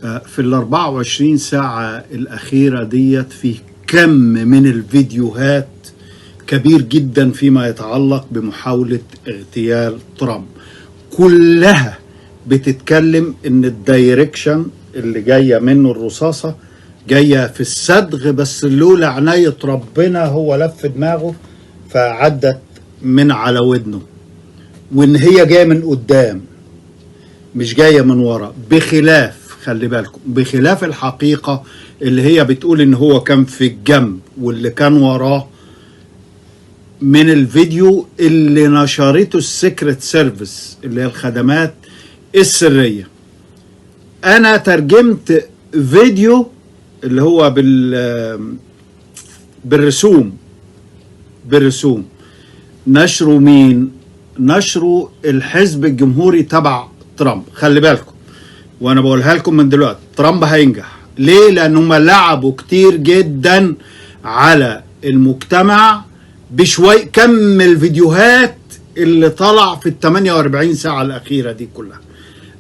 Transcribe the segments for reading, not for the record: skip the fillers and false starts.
في ال 24 ساعة الأخيرة ديت فيه كم من الفيديوهات كبير جدا فيما يتعلق بمحاولة اغتيال ترامب. كلها بتتكلم ان الدايركشن اللي جاية منه الرصاصة جاية في الصدغ، بس لولا عناية ربنا هو لف دماغه فعدت من على ودنه، وان هي جاية من قدام مش جاية من ورا، بخلاف خلي بالكم بخلاف الحقيقة اللي هي بتقول ان هو كان في الجنب واللي كان وراه من الفيديو اللي نشرته السيكريت سيرفيس اللي هي الخدمات السرية. انا ترجمت فيديو اللي هو بالرسوم نشره مين؟ نشره الحزب الجمهوري تبع ترامب. خلي بالكم وانا بقولها لكم من دلوقتي، ترامب هينجح. ليه؟ لانهم لعبوا كتير جدا على المجتمع بشوي كم الفيديوهات اللي طلع في ال 48 ساعة الأخيرة دي كلها.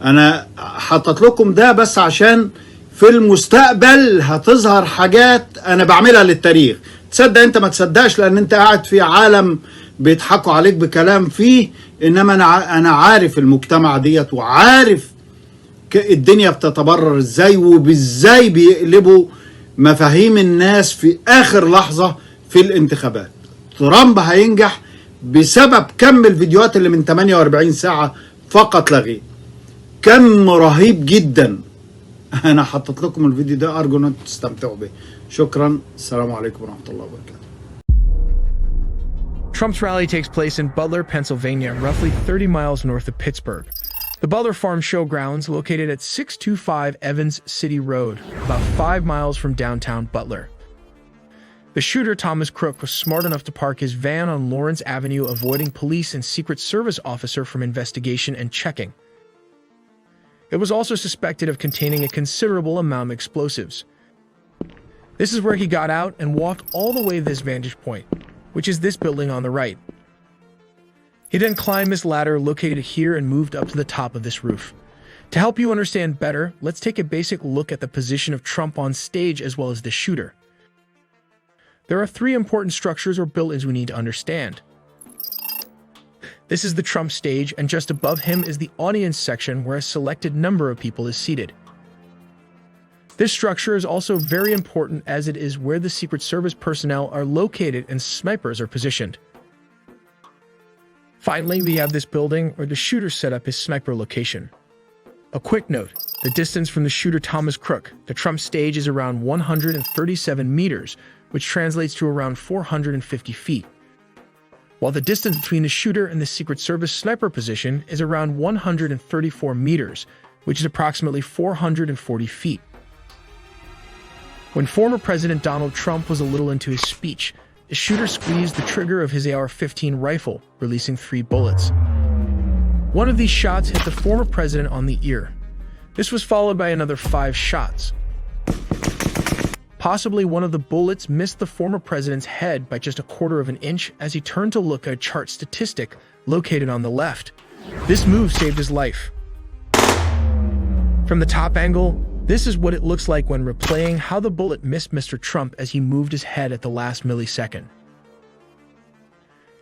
أنا حطت لكم ده بس عشان في المستقبل هتظهر حاجات أنا بعملها للتاريخ. تصدق أنت ما تصدقش لأن أنت قاعد في عالم بيضحكوا عليك بكلام فيه، إنما أنا عارف المجتمع ديت وعارف الدنيا بتتبرر إزاي وبإزاي بيقلبوا مفاهيم الناس في آخر لحظة في الانتخابات. ترامب هينجح بسبب كم الفيديوهات اللي من 48 ساعة فقط لا غير. كم رهيب جدا. انا حطيت لكم الفيديو ده، ارجو ان انتم تستمتعوا به. شكرا، السلام عليكم ورحمة الله وبركاته. Trump's rally takes place in Butler, Pennsylvania, roughly 30 miles north of Pittsburgh. The Butler Farm Showgrounds, located at 625 Evans City Road, about 5 miles from downtown Butler. The shooter, Thomas Crook, was smart enough to park his van on Lawrence Avenue, avoiding police and Secret Service officer from investigation and checking. It was also suspected of containing a considerable amount of explosives. This is where he got out and walked all the way to this vantage point, which is this building on the right. He then climbed this ladder located here and moved up to the top of this roof. To help you understand better, let's take a basic look at the position of Trump on stage as well as the shooter. There are 3 important structures or buildings we need to understand. This is the Trump stage, and just above him is the audience section where a selected number of people is seated. This structure is also very important as it is where the Secret Service personnel are located and snipers are positioned. Finally, we have this building where the shooter set up his sniper location. A quick note, the distance from the shooter Thomas Crook to Trump stage is around 137 meters, which translates to around 450 feet. While the distance between the shooter and the Secret Service sniper position is around 134 meters, which is approximately 440 feet. When former President Donald Trump was a little into his speech, the shooter squeezed the trigger of his AR-15 rifle, releasing 3 bullets. One of these shots hit the former president on the ear. This was followed by another 5 shots. Possibly one of the bullets missed the former president's head by just a quarter of an inch as he turned to look at a chart statistic located on the left. This move saved his life. From the top angle, this is what it looks like when replaying how the bullet missed Mr. Trump as he moved his head at the last millisecond.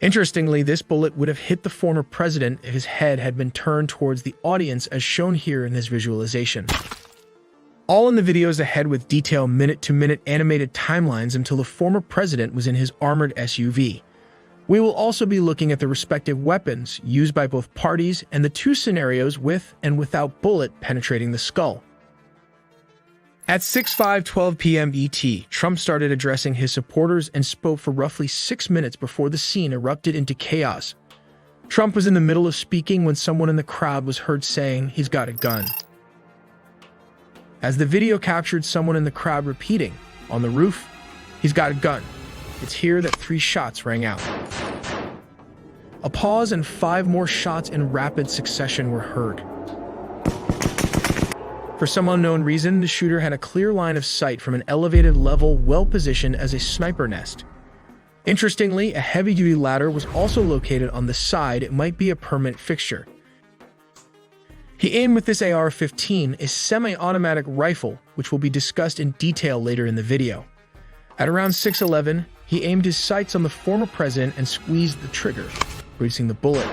Interestingly, this bullet would have hit the former president if his head had been turned towards the audience as shown here in this visualization. All in the videos ahead with detailed minute-to-minute animated timelines until the former president was in his armored SUV. We will also be looking at the respective weapons used by both parties and the 2 scenarios with and without bullet penetrating the skull. At 6:12 p.m. ET, Trump started addressing his supporters and spoke for roughly 6 minutes before the scene erupted into chaos. Trump was in the middle of speaking when someone in the crowd was heard saying, "He's got a gun." As the video captured someone in the crowd repeating, "On the roof, he's got a gun." It's here that 3 shots rang out. A pause and 5 more shots in rapid succession were heard. For some unknown reason, the shooter had a clear line of sight from an elevated level well-positioned as a sniper nest. Interestingly, a heavy-duty ladder was also located on the side. It might be a permanent fixture. He aimed with this AR-15, a semi-automatic rifle, which will be discussed in detail later in the video. At around 6:11, he aimed his sights on the former president and squeezed the trigger, releasing the bullet.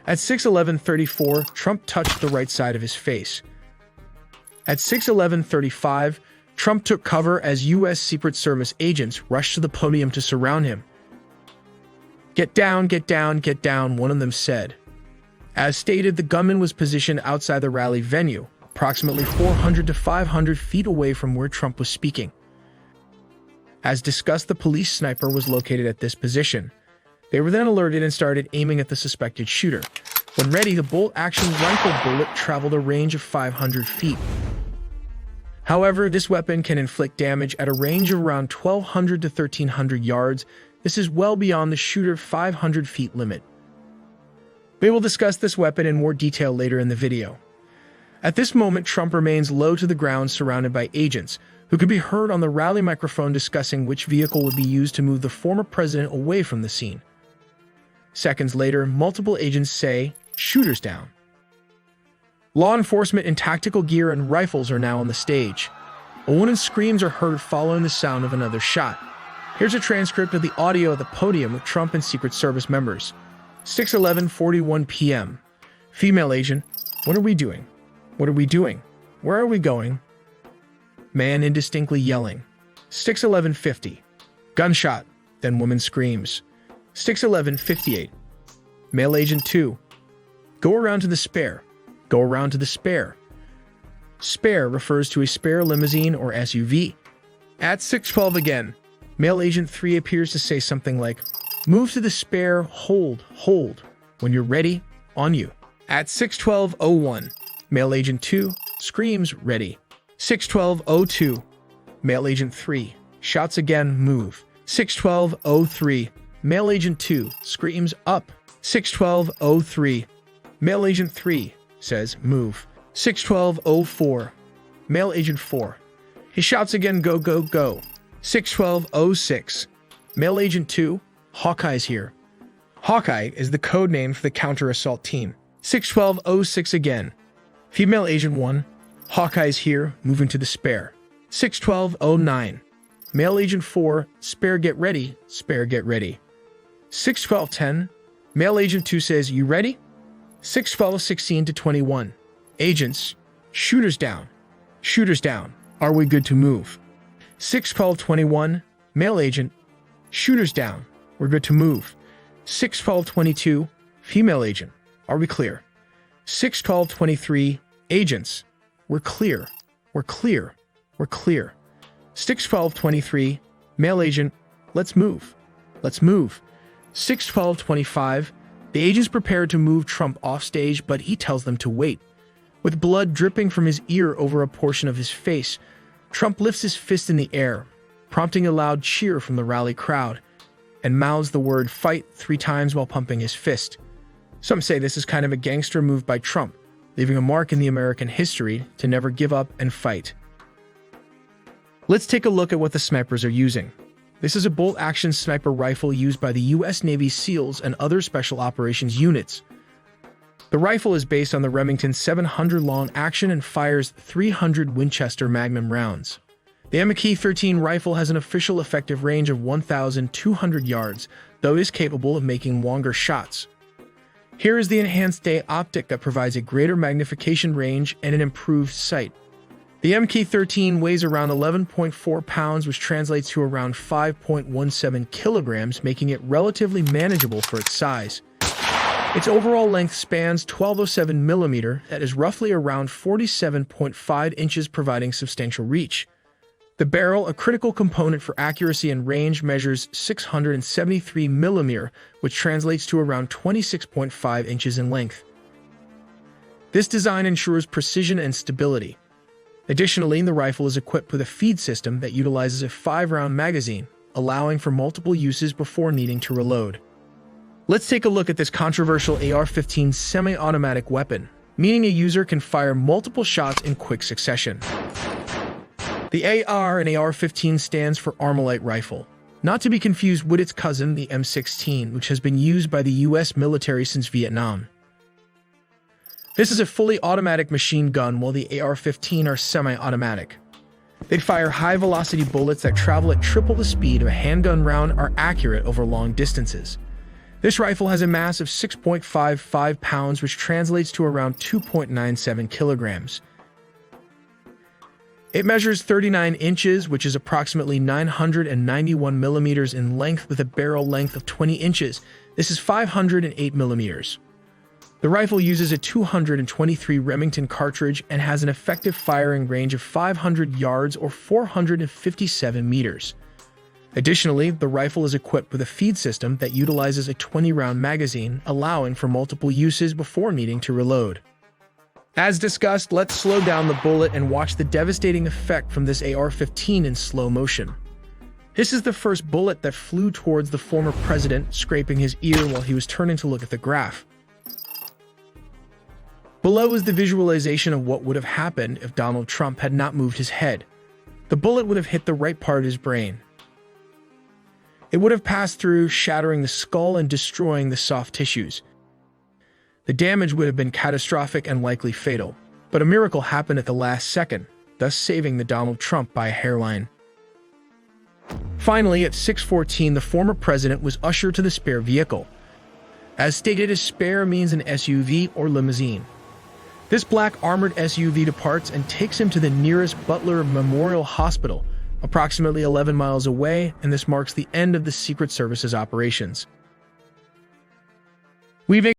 At 6:11:34, Trump touched the right side of his face. At 6:11:35, Trump took cover as U.S. Secret Service agents rushed to the podium to surround him. "Get down, get down, get down," one of them said. As stated, the gunman was positioned outside the rally venue, approximately 400 to 500 feet away from where Trump was speaking. As discussed, the police sniper was located at this position. They were then alerted and started aiming at the suspected shooter. When ready, the bolt-action rifle bullet traveled a range of 500 feet. However, this weapon can inflict damage at a range of around 1,200 to 1,300 yards. This is well beyond the shooter's 500 feet limit. We will discuss this weapon in more detail later in the video. At this moment, Trump remains low to the ground surrounded by agents, who could be heard on the rally microphone discussing which vehicle would be used to move the former president away from the scene. Seconds later, multiple agents say, "Shooters down." Law enforcement in tactical gear and rifles are now on the stage. A woman's screams are heard following the sound of another shot. Here's a transcript of the audio at the podium with Trump and Secret Service members. 6:11:41 p.m. Female agent, "What are we doing? What are we doing? Where are we going?" Man indistinctly yelling. 6:11:50. Gunshot, then woman screams. 6:11:58. Male agent 2. "Go around to the spare. Go around to the spare." Spare refers to a spare limousine or SUV. At 6:12 again, male agent 3 appears to say something like, "Move to the spare, hold, hold. When you're ready, on you." At 6:12:01, male agent 2 screams, "Ready." 6:12:02, male agent 3 shouts again, "Move." 6:12:03, male agent 2 screams, "Up." 6:12:03, male agent 3 says, "Move." 6:12:04, male agent 4. He shouts again, "Go, go, go." 6:12:06, male agent 2, "Hawkeye's here." Hawkeye is the code name for the counter-assault team. 6:12:06 again. Female agent 1, "Hawkeye's here, moving to the spare." 6:12:09, male agent 4, "Spare get ready, spare get ready." 6:12:10, male agent 2 says, "You ready?" 6:12:16 to 21, agents, "Shooters down, shooters down. Are we good to move?" 6:12:21, male agent, "Shooters down, we're good to move." 6:12:22, female agent, "Are we clear?" 6:12:23, agents, "We're clear, we're clear, we're clear." 6:12:23, male agent, "Let's move, let's move." 6:12:25, the agents prepare to move Trump off stage, but he tells them to wait. With blood dripping from his ear over a portion of his face, Trump lifts his fist in the air, prompting a loud cheer from the rally crowd, and mouths the word "fight" 3 times while pumping his fist. Some say this is kind of a gangster move by Trump, leaving a mark in the American history to never give up and fight. Let's take a look at what the snipers are using. This is a bolt-action sniper rifle used by the U.S. Navy SEALs and other special operations units. The rifle is based on the Remington 700 long action and fires 300 Winchester Magnum rounds. The MK-13 rifle has an official effective range of 1,200 yards, though it is capable of making longer shots. Here is the enhanced day optic that provides a greater magnification range and an improved sight. The MK-13 weighs around 11.4 pounds, which translates to around 5.17 kilograms, making it relatively manageable for its size. Its overall length spans 1207 millimeter, that is roughly around 47.5 inches, providing substantial reach. The barrel, a critical component for accuracy and range, measures 673 millimeter, which translates to around 26.5 inches in length. This design ensures precision and stability. Additionally, the rifle is equipped with a feed system that utilizes a 5-round magazine, allowing for multiple uses before needing to reload. Let's take a look at this controversial AR-15 semi-automatic weapon, meaning a user can fire multiple shots in quick succession. The AR and AR-15 stands for Armalite Rifle, not to be confused with its cousin, the M16, which has been used by the U.S. military since Vietnam. This is a fully automatic machine gun, while the AR-15 are semi-automatic. They'd fire high-velocity bullets that travel at triple the speed of a handgun round, are accurate over long distances. This rifle has a mass of 6.55 pounds, which translates to around 2.97 kilograms. It measures 39 inches, which is approximately 991 millimeters in length, with a barrel length of 20 inches. This is 508 millimeters. The rifle uses a 223 Remington cartridge and has an effective firing range of 500 yards or 457 meters. Additionally, the rifle is equipped with a feed system that utilizes a 20-round magazine, allowing for multiple uses before needing to reload. As discussed, let's slow down the bullet and watch the devastating effect from this AR-15 in slow motion. This is the first bullet that flew towards the former president, scraping his ear while he was turning to look at the graph. Below is the visualization of what would have happened if Donald Trump had not moved his head. The bullet would have hit the right part of his brain. It would have passed through, shattering the skull and destroying the soft tissues. The damage would have been catastrophic and likely fatal, but a miracle happened at the last second, thus saving the Donald Trump by a hairline. Finally, at 6:14, the former president was ushered to the spare vehicle. As stated, a spare means an SUV or limousine. This black armored SUV departs and takes him to the nearest Butler Memorial Hospital, approximately 11 miles away, and this marks the end of the Secret Service's operations. We've